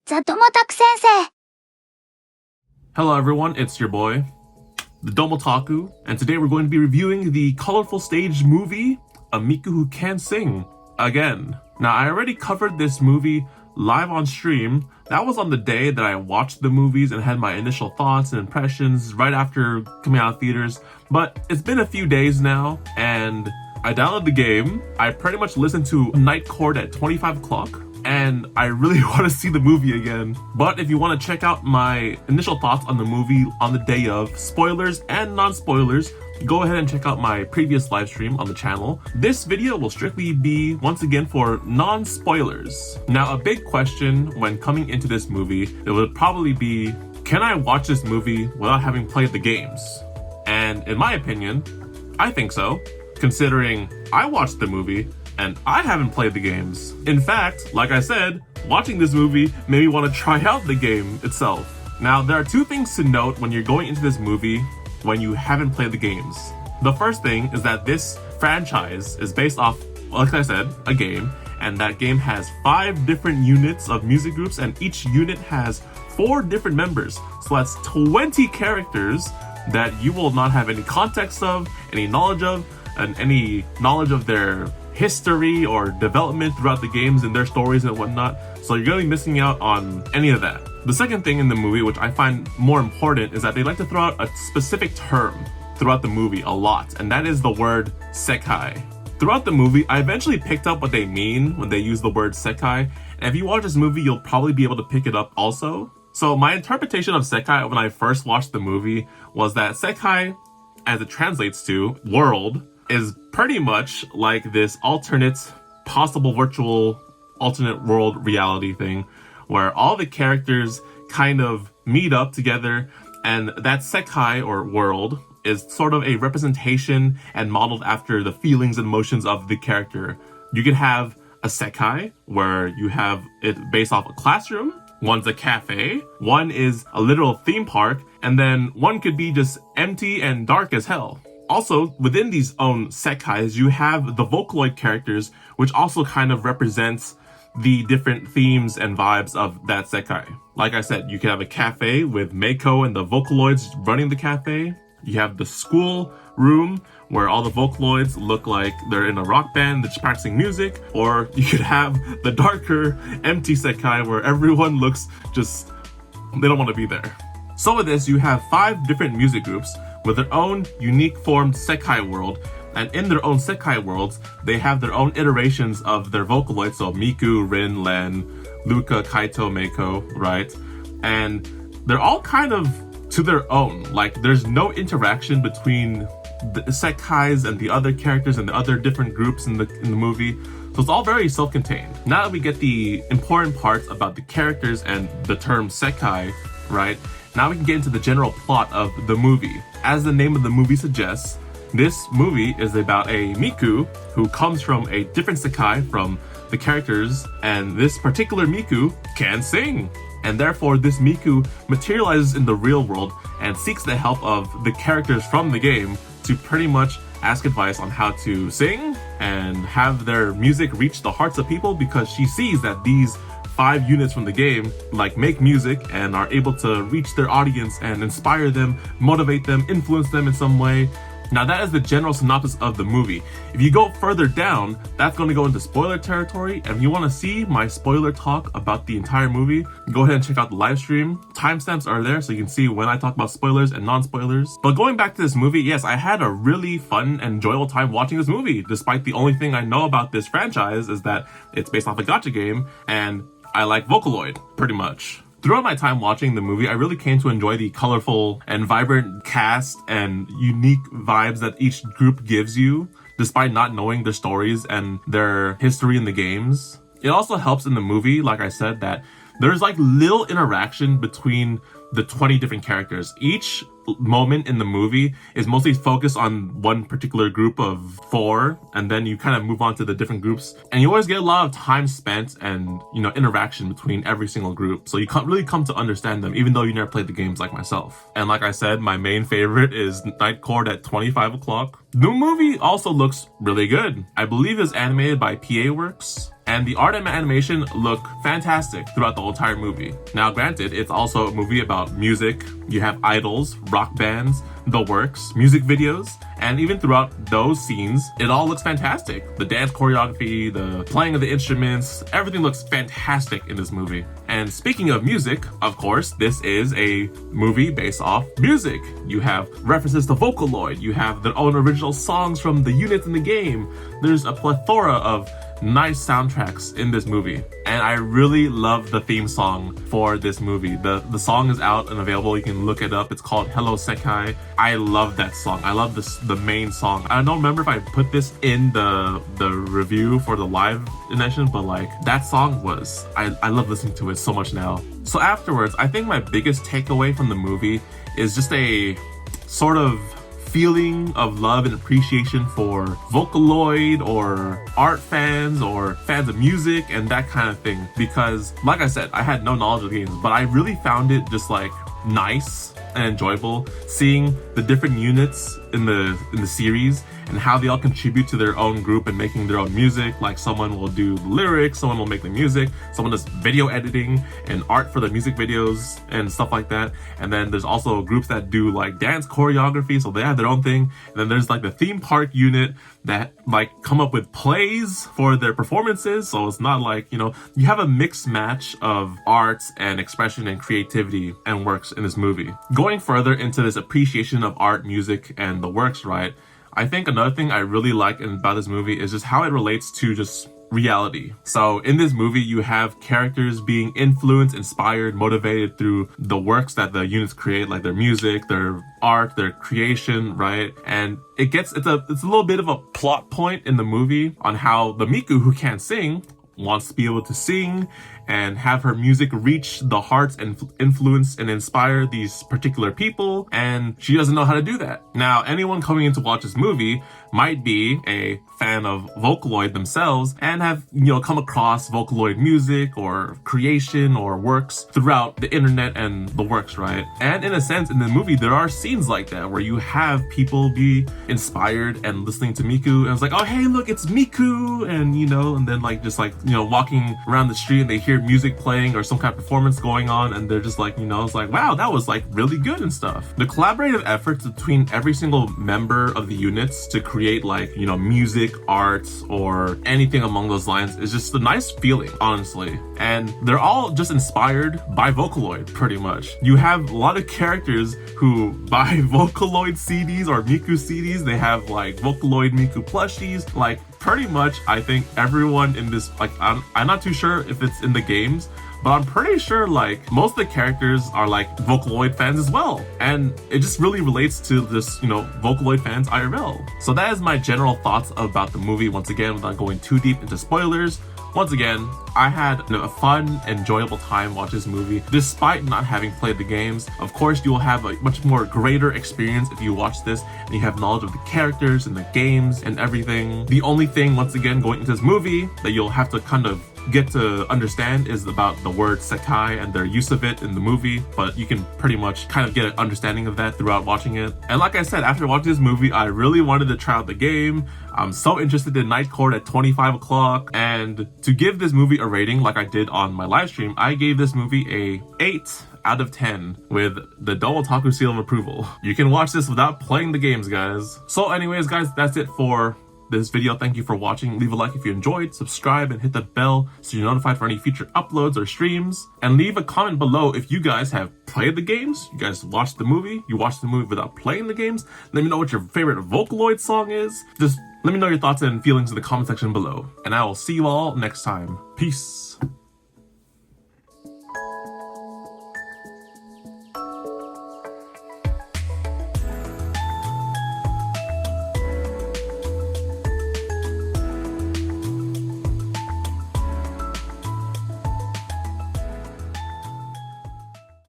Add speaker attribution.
Speaker 1: TheDomotaku 先生。
Speaker 2: Hello everyone, it's your boy, TheDomotaku, and today we're going to be reviewing the colorful stage movie, A Miku Who Can Sing, again. Now, I already covered this movie live on stream. That was on the day that I watched the movies and had my initial thoughts and impressions right after coming out of theaters, but it's been a few days now, and I downloaded the game. I pretty much listened to Night Court at 25 o'clock, and I really want to see the movie again. But if you want to check out my initial thoughts on the movie on the day of, spoilers and non-spoilers, go ahead and check out my previous live stream on the channel. This video will strictly be, once again, for non-spoilers. Now, a big question when coming into this movie, it would probably be, can I watch this movie without having played the games? And in my opinion, I think so, considering I watched the movie and I haven't played the games. In fact, like I said, watching this movie made me want to try out the game itself. Now, there are two things to note when you're going into this movie when you haven't played the games. The first thing is that this franchise is based off, like I said, a game, and that game has 5 different units of music groups, and each unit has 4 different members. So that's 20 characters that you will not have any context of, any knowledge of, and any knowledge of their history or development throughout the games and their stories and whatnot. So you're gonna be missing out on any of that. The second thing in the movie, which I find more important, is that they like to throw out a specific term throughout the movie a lot, and that is the word sekai. Throughout the movie, I eventually picked up what they mean when they use the word sekai, and if you watch this movie, you'll probably be able to pick it up also. So my interpretation of sekai when I first watched the movie was that sekai, as it translates to world, is pretty much like this alternate, possible virtual, alternate world reality thing where all the characters kind of meet up together, and that sekai or world is sort of a representation and modeled after the feelings and emotions of the character. You can have a sekai where you have it based off a classroom, one's a cafe, one is a literal theme park, and then one could be just empty and dark as hell. Also, within these own sekais, you have the Vocaloid characters, which also kind of represents the different themes and vibes of that sekai. Like I said, you can have a cafe with Mako and the Vocaloids running the cafe. You have the school room where all the Vocaloids look like they're in a rock band that's practicing music. Or you could have the darker, empty sekai where everyone looks just, they don't want to be there. So with this, you have 5 different music groups with their own unique formed sekai world, and in their own sekai worlds, they have their own iterations of their Vocaloids, so Miku, Rin, Len, Luca, Kaito, Mako, right? And they're all kind of to their own, like there's no interaction between the sekais and the other characters and the other different groups in the movie, so it's all very self-contained. Now that we get the important parts about the characters and the term sekai, right? Now we can get into the general plot of the movie. As the name of the movie suggests, this movie is about a Miku who comes from a different sekai from the characters, and this particular Miku can sing. And therefore, this Miku materializes in the real world and seeks the help of the characters from the game to pretty much ask advice on how to sing and have their music reach the hearts of people, because she sees that these 5 units from the game like make music and are able to reach their audience and inspire them, motivate them, influence them in some way. Now that is the general synopsis of the movie. If you go further down, that's going to go into spoiler territory, and if you want to see my spoiler talk about the entire movie, go ahead and check out the live stream. Timestamps are there so you can see when I talk about spoilers and non-spoilers. But going back to this movie, yes, I had a really fun and enjoyable time watching this movie, despite the only thing I know about this franchise is that it's based off a gacha game, and I like Vocaloid, pretty much. Throughout my time watching the movie, I really came to enjoy the colorful and vibrant cast and unique vibes that each group gives you, despite not knowing their stories and their history in the games. It also helps in the movie, like I said, that there's like little interaction between the 20 different characters. Each moment in the movie is mostly focused on one particular group of 4, and then you kind of move on to the different groups, and you always get a lot of time spent and, you know, interaction between every single group, so you can't really come to understand them, even though you never played the games like myself. And like I said, my main favorite is Night Court at 25 o'clock. The movie also looks really good. I believe it's animated by PA Works, and the art and animation look fantastic throughout the whole entire movie. Now granted, it's also a movie about music. You have idols, rock bands, the works, music videos, and even throughout those scenes, it all looks fantastic. The dance choreography, the playing of the instruments, everything looks fantastic in this movie. And speaking of music, of course, this is a movie based off music. You have references to Vocaloid, you have their own original songs from the units in the game. There's a plethora of nice soundtracks in this movie, and I really love the theme song for this movie. The song is out and available. You can look it up. It's called Hello Sekai. I love that song. I love the main song. I don't remember if I put this in the review for the live edition, but like that song was, I love listening to it so much now. So afterwards, I think my biggest takeaway from the movie is just a sort of feeling of love and appreciation for Vocaloid or art fans or fans of music and that kind of thing, because like I said, I had no knowledge of games, but I really found it just like nice and enjoyable seeing the different units in the series and how they all contribute to their own group and making their own music. Like someone will do the lyrics, someone will make the music, someone does video editing and art for the music videos and stuff like that. And then there's also groups that do like dance choreography, so they have their own thing. And then there's like the theme park unit that like come up with plays for their performances. So it's not like, you know, you have a mixed match of arts and expression and creativity and works in this movie. Going further into this appreciation of art, music, and the works, right? I think another thing I really like about this movie is just how it relates to just reality. So in this movie, you have characters being influenced, inspired, motivated through the works that the units create, like their music, their art, their creation, right? And it's a little bit of a plot point in the movie on how the Miku, who can't sing, wants to be able to sing and have her music reach the hearts and influence and inspire these particular people, and she doesn't know how to do that. Now, anyone coming in to watch this movie might be a fan of Vocaloid themselves and have, you know, come across Vocaloid music or creation or works throughout the internet and the works, right? And in a sense, in the movie, there are scenes like that where you have people be inspired and listening to Miku, and it's like, oh, hey, look, it's Miku, and, you know, and then like just like, you know, walking around the street and they hear music playing or some kind of performance going on, and they're just like, you know, it's like, wow, that was like really good and stuff. The collaborative efforts between every single member of the units to create like, you know, music, arts, or anything along those lines is just a nice feeling, honestly. And they're all just inspired by Vocaloid, pretty much. You have a lot of characters who buy Vocaloid CDs or Miku CDs. They have like Vocaloid Miku plushies, like pretty much. I think everyone in this, like, I'm not too sure if it's in the games, but I'm pretty sure like most of the characters are like Vocaloid fans as well. And it just really relates to this, you know, Vocaloid fans IRL. So that is my general thoughts about the movie. Once again, without going too deep into spoilers, once again, I had a fun, enjoyable time watching this movie, despite not having played the games. Of course, you will have a much more greater experience if you watch this and you have knowledge of the characters and the games and everything. The only thing, once again, going into this movie that you'll have to kind of get to understand is about the word sekai and their use of it in the movie, but you can pretty much kind of get an understanding of that throughout watching it. And like I said, after watching this movie, I really wanted to try out the game. I'm so interested in Night Court at 25 o'clock, and to give this movie a rating like I did on my live stream, I gave this movie a 8 out of 10 with the TheDomotaku seal of approval. You can watch this without playing the games, guys. So anyways, guys, that's it for this video. Thank you for watching. Leave a like if you enjoyed, subscribe, and hit the bell so you're notified for any future uploads or streams. And leave a comment below if you guys have played the games, you guys watched the movie, you watched the movie without playing the games. Let me know what your favorite Vocaloid song is. Just let me know your thoughts and feelings in the comment section below. And I will see you all next time. Peace.